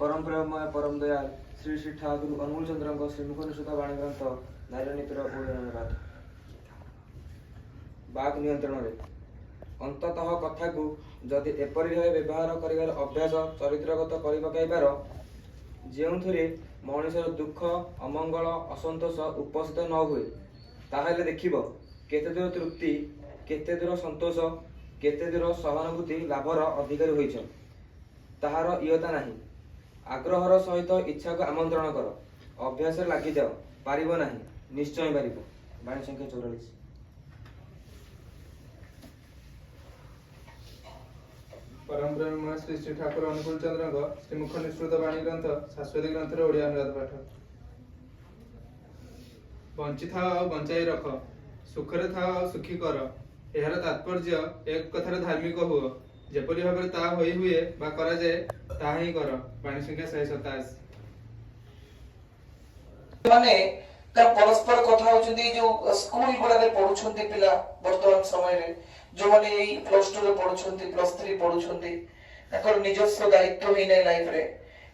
परम प्रेममय परम दयाल श्री श्री ठाकुर अनमोल चंद्र श्रीमुख निषुता वाणी ग्रंथ नारायणीतिर अनुराध बाक नियंत्रण अंततः कथा को जदि एपरि भावे व्यवहार करिवार अभ्यास चरित्रगत करि पकाइबार जेउथरे मनुष्यर दुख अमंगल असंतोष उपस्थित न हुए ताहेले देखिब केते दूर तृप्ति केते दूर संतोष केते दूर सहानुभूति लाभर अधिकारी होइछ ताहार इयता नाही। आग्रहर सहित इच्छा को आमंत्रण कर अभ्यास लगी जाओ पारिब नाही निश्चय पारिब। वाणी संख्या 44। परम ब्रह्म श्री श्री ठाकुर अनुकूल चंद्र श्रीमुख निष्कृत वाणी ग्रंथ शाश्वती ग्रंथर ओडिया अनुवाद पाठ। बंची था और बंचाई रख सुखरे था और सुखी कर यार तात्पर्य एक कथार धार्मिक हुओ जेपरि भाबरे ता होई हुए बा करा जाए ता ही कर। वाणी संख्या 127। माने ता परस्पर कथा होचंदी जो स्कूल गुडा रे पढुछंती पिला वर्तमान समय रे जो माने एई प्लस 2 रे पढुछंती प्लस 3 पढुछंती एकर निजस्व दायित्व ही नै लाइफ रे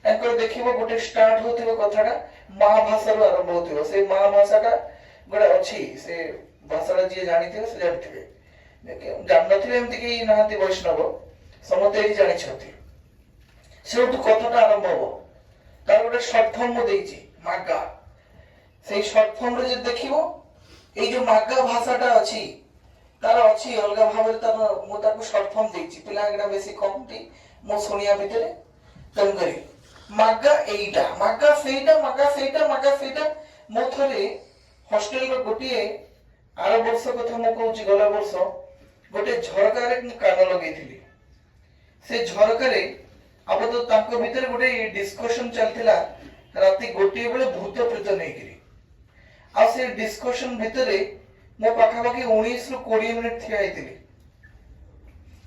एकर देखिबो गोटे स्टार्ट होतिबो कथाटा महाभाषा रो आरंभ होतिबो से महाभाषाटा गोडा अछि से भाषाटा जे जानिथिबो से जानिथिबे जान नथिबे एमति कि नाहंती वैष्णव समते ही जानि छथि सेउटु कथाटा आरंभ हो तार गोटे शॉर्ट फॉर्म मो देइछि मागा से शॉर्ट फॉर्म रे जे देखिबो ए जो मागा भाषाटा अछि तार अछि अलगा भाबरे तार मो ताको शॉर्ट फॉर्म देइछि पिला एगडा बेसी कमटी मो सुनिया भितरे तम करी मागा एइटा मागा सेइटा मो थरे हॉस्टल रो गोटिए आर वर्ष कथा मो कहूछि गला वर्ष गोटे झरका रे कान लगेइथिली से झरका रे अब तो तांको भितर गोटे डिस्कशन चलथिला राती गोटिए बेले भूत प्रेत नेकिरी आ से डिस्कशन भितरे मो पाखापाखि 19 रु 20 मिनिट थिया आइथिली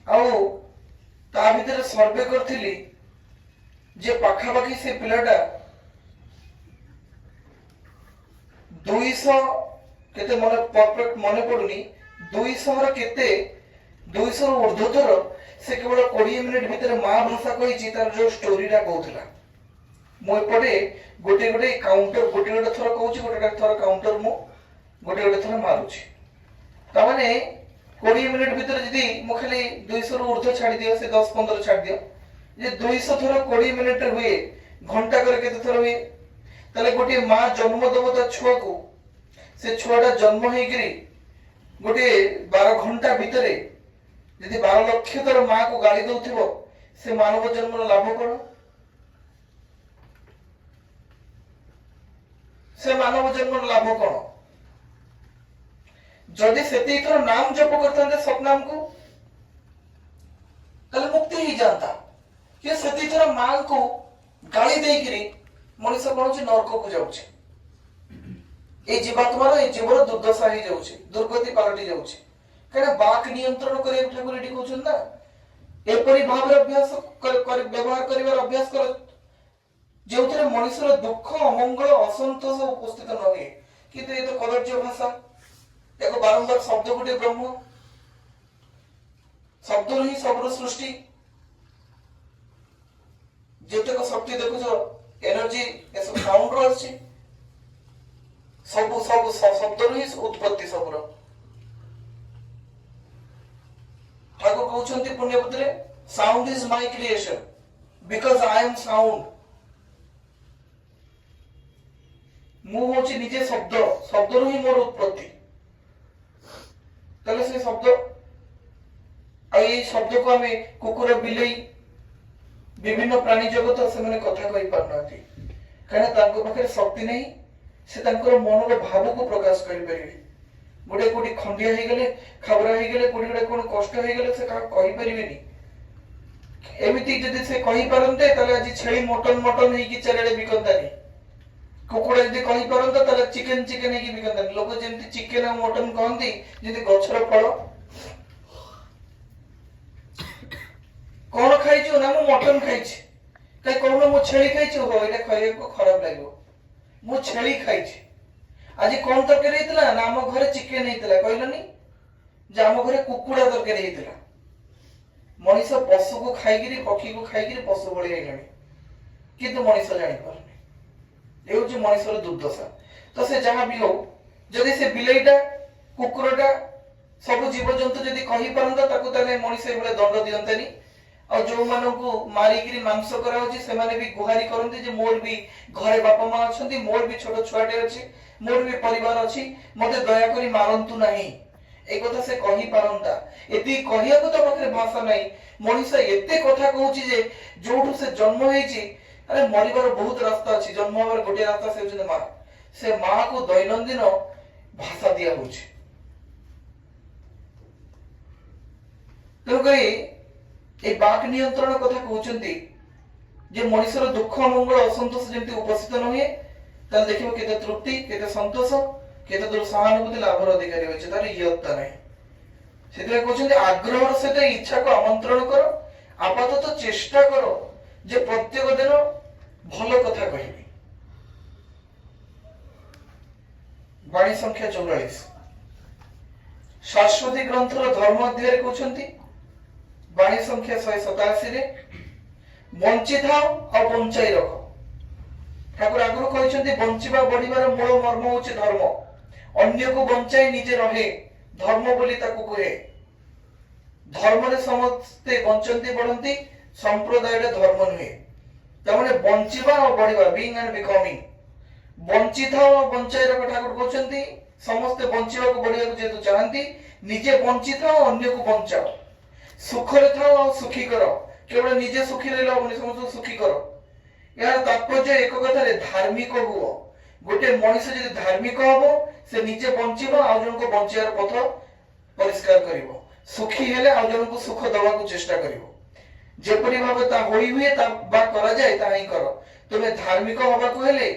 आ ता भितर सर्वे करथिली जे पाखापाखि से पिलाटा 200 केते मने परफेक्ट मने पडुनी 200 र केते 200 र ऊर्ध्वतर से केवल 20 मिनिट भितर महाभाषा कहिछि तार जो स्टोरीटा कहउथला मो एपटे गोटे गोटे काउंटर गोटे गोटे थर कहउछि गोटे थर काउंटर मो गोटे गोटे थर मारुछि ता माने 20 मिनिट भितर जदी मो खाली 200 र ऊर्ध्व छाडी दियो से 10 15 छाडी दियो जे 200 थर 20 मिनिट हुए घंटा करे केते थर हुए ताले गोटे मां जन्म देबो ता छुआ को से छुआटा जन्म हेगिरी गोटे 12 घंटा भितरे यदि 12 लक्ष तर मां को गाली दउथिबो से मानव जन्म लाभ कोन से मानव जन्म लाभ कोन जदि सेती थर नाम जप करथंते सतनाम को तले मुक्ति ही जानता कि सेती थर मां को गाली देगिरी मनुष्य कोन नरक को जाउछि ए जीवात्मार ए जीवर दुर्दशा ही जाउछि दुर्गति पालटी जाउछि कहना बाक नियंत्रण करे ठाकुर एडी कहउछन ना एपरि भाबरे अभ्यास कर व्यवहार करिवार अभ्यास कर जेउतरे मनुष्यर दुख अमंगल असंतोष उपस्थित न होए किंतु ए तो कदर्य भाषा एको बारंबार शब्द गुटे ब्रह्म शब्द ही सबरो सृष्टि जेतक शक्ति देखुछो एनर्जी एसो साउंड रो अछि सब शब्द ही उत्पत्ति सबरो ठाकुर कहउछन्ति पुण्यपुत्रे sound is my creation because I am sound मु होछि निजे शब्द शब्द ही मोर उत्पत्ति तले से शब्द आई शब्द को हमें कुकुर बिलेई विभिन्न प्राणी जगत से माने कथा कहि पारनाथि कारण तांको पाखे शक्ति नहीं से तांकर मनर भाव को प्रकाश करि परिबे गोटे कोडी खंडिया हे गेले खबरा हे गेले कोडी गोटे कोन कष्ट हे गेले से का कहि परिबेनी एमिति जदि से कहि परंते तले आज छेली मटन हे कि चलेले बिकंदानी कुकुड़ा जदि कहि परंता तले चिकन हे कि बिकंदानी लोक जेंति चिकन और मटन कहंती जेंति गछर फल कोन खाइछु ना मु मटन खाइछि काई कोन मु छेली खाइछु हो एटा खाइए को खराब लागो मु छेली खाइछि आज कोन तरकारी हेतला ना हम घरे चिकन हेतला कहलनी जे हम घरे कुकुड़ा तरकारी हेतला मनीष पशु को खाइगिरी पक्षी को खाइगिरी पशु बळी हेलानी କିନ୍ତୁ ମଣିଷ ଜାଣିପାରୁନି। ଏ ହଉଛି ମଣିଷର ଦୁର୍ଦ୍ଦଶା। ତ ସେ ଯାହା ବି ହଉ, ଯଦି ସେ ବିଲେଇଟା କୁକୁରଟା ସବୁ ଜୀବଜନ୍ତୁ ଯଦି କହିପାରନ୍ତା ତାକୁ ତାହେଲେ ମଣିଷ ଏଭଳିଆ ଦଣ୍ଡ ଦିଅନ୍ତାନି। ଆଉ ଯୋଉମାନଙ୍କୁ ମାରିକିରି ମାଂସ କରାହଉଛି ସେମାନେ ବି ଗୁହାରି କରନ୍ତି ଯେ ମୋର ବି ଘରେ ବାପା ମା ଅଛନ୍ତି, ମୋର ବି ଛୋଟ ଛୁଆଟେ ଅଛି, ମୋର ବି ପରିବାର ଅଛି, ମତେ ଦୟାକରି ମାରନ୍ତୁ ନାହିଁ। এই কথা সে কহি পারন্তা। এতি কহিବାକୁ ତ ପାଖରେ ଭାଷା ନାହିଁ। ମଣିଷ ଏତେ କଥା କହୁଛି ଯେ ଯୋଉଠୁ ସେ ଜନ୍ମ ହେଇଛି, ଆରେ ମରିବାର ବହୁତ ରାସ୍ତା ଅଛି, ଜନ୍ମ ହେବାର ଗୋଟିଏ ରାସ୍ତା ସେ ହେଉଛନ୍ତି ମା। ସେ ମାକୁ ଦୈନନ୍ଦିନ ଭାଷା ଦିଆ ହଉଛି। ତେଣୁକରି এই ବାକ୍ ନିୟନ୍ତ୍ରଣ କଥା କହୁଛନ୍ତି ଯେ ମଣିଷର ଦୁଃଖ ମଙ୍ଗଳ ଅସନ୍ତୋଷ ଯେମିତି ଉପସ୍ଥିତ ନ ହୁଏ, ତାହେଲେ ଦେଖିବ କେତେ ତୃପ୍ତି, କେତେ ସନ୍ତୋଷ, କେତେ ଦୂର ସହାନୁଭୂତି ଲାଭର ଅଧିକାରୀ ହୋଇଛି, ତାର ଇୟତ୍ତା ନାହିଁ। ସେଥିପାଇଁ କହୁଛନ୍ତି ଆଗ୍ରହର ସହିତ ଇଚ୍ଛାକୁ ଆମନ୍ତ୍ରଣ କର, ଆପାତତଃ ଚେଷ୍ଟା କର ଯେ ପ୍ରତ୍ୟେକ ଦିନ ଭଲ କଥା କହିବି। ବାଣୀ ସଂଖ୍ୟା 44 ଶାଶ୍ୱତୀ ଗ୍ରନ୍ଥର ଧର୍ମ ଅଧ୍ୟାୟରେ କହୁଛନ୍ତି ବାଣୀ ସଂଖ୍ୟା 187 ରେ ବଞ୍ଚିଥାଅ ଆଉ ବଞ୍ଚାଇ ରଖ। ଠାକୁର ଆଗରୁ କହିଛନ୍ତି ବଞ୍ଚିବା ବଢିବାର ମୂଳ ମର୍ମ ହଉଛି ଧର୍ମ। ଅନ୍ୟକୁ ବଞ୍ଚାଇ ନିଜେ ରହେ, ଧର୍ମ ବୋଲି ତାକୁ କୁହେ। ଧର୍ମରେ ସମସ୍ତେ ବଞ୍ଚନ୍ତି ବଢନ୍ତି, ସମ୍ପ୍ରଦାୟଟା ଧର୍ମ ନୁହେଁ। ତାମାନେ ବଞ୍ଚିବା ଆଉ ବଢିବା, ବିଙ୍ଗ ଆଣ୍ଡ ବିକମିଂ। ବଞ୍ଚିଥାଅ ଆଉ ବଞ୍ଚାଇ ରଖ। ଠାକୁର କହୁଛନ୍ତି ସମସ୍ତେ ବଞ୍ଚିବାକୁ ବଢିବାକୁ ଯେହେତୁ ଚାହାନ୍ତି, ନିଜେ ବଞ୍ଚିଥାଅ, ଅନ୍ୟକୁ ବଞ୍ଚାଅ। ସୁଖରେ ଥାଅ ଆଉ ସୁଖୀ କର। କେବଳ ନିଜେ ସୁଖୀ ରହିଲେ ହବନି, ସମସ୍ତଙ୍କୁ ସୁଖୀ କର। ଏହାର ତାତ୍ପର୍ଯ୍ୟ ଏକ କଥାରେ ଧାର୍ମିକ ହୁଅ। ଗୋଟେ ମଣିଷ ଯଦି ଧାର୍ମିକ ହବ, ସେ ନିଜେ ବଞ୍ଚିବ, ଆଉ ଜଣଙ୍କୁ ବଞ୍ଚିବାର ପଥ ପରିଷ୍କାର କରିବ। ସୁଖୀ ହେଲେ ଆଉ ଜଣଙ୍କୁ ସୁଖ ଦେବାକୁ ଚେଷ୍ଟା କରିବ। ଯେପରି ଭାବେ ତା ହୋଇ ହୁଏ ତା ବା କରାଯାଏ ତାହା ହିଁ କର। ତୁମେ ଧାର୍ମିକ ହବାକୁ ହେଲେ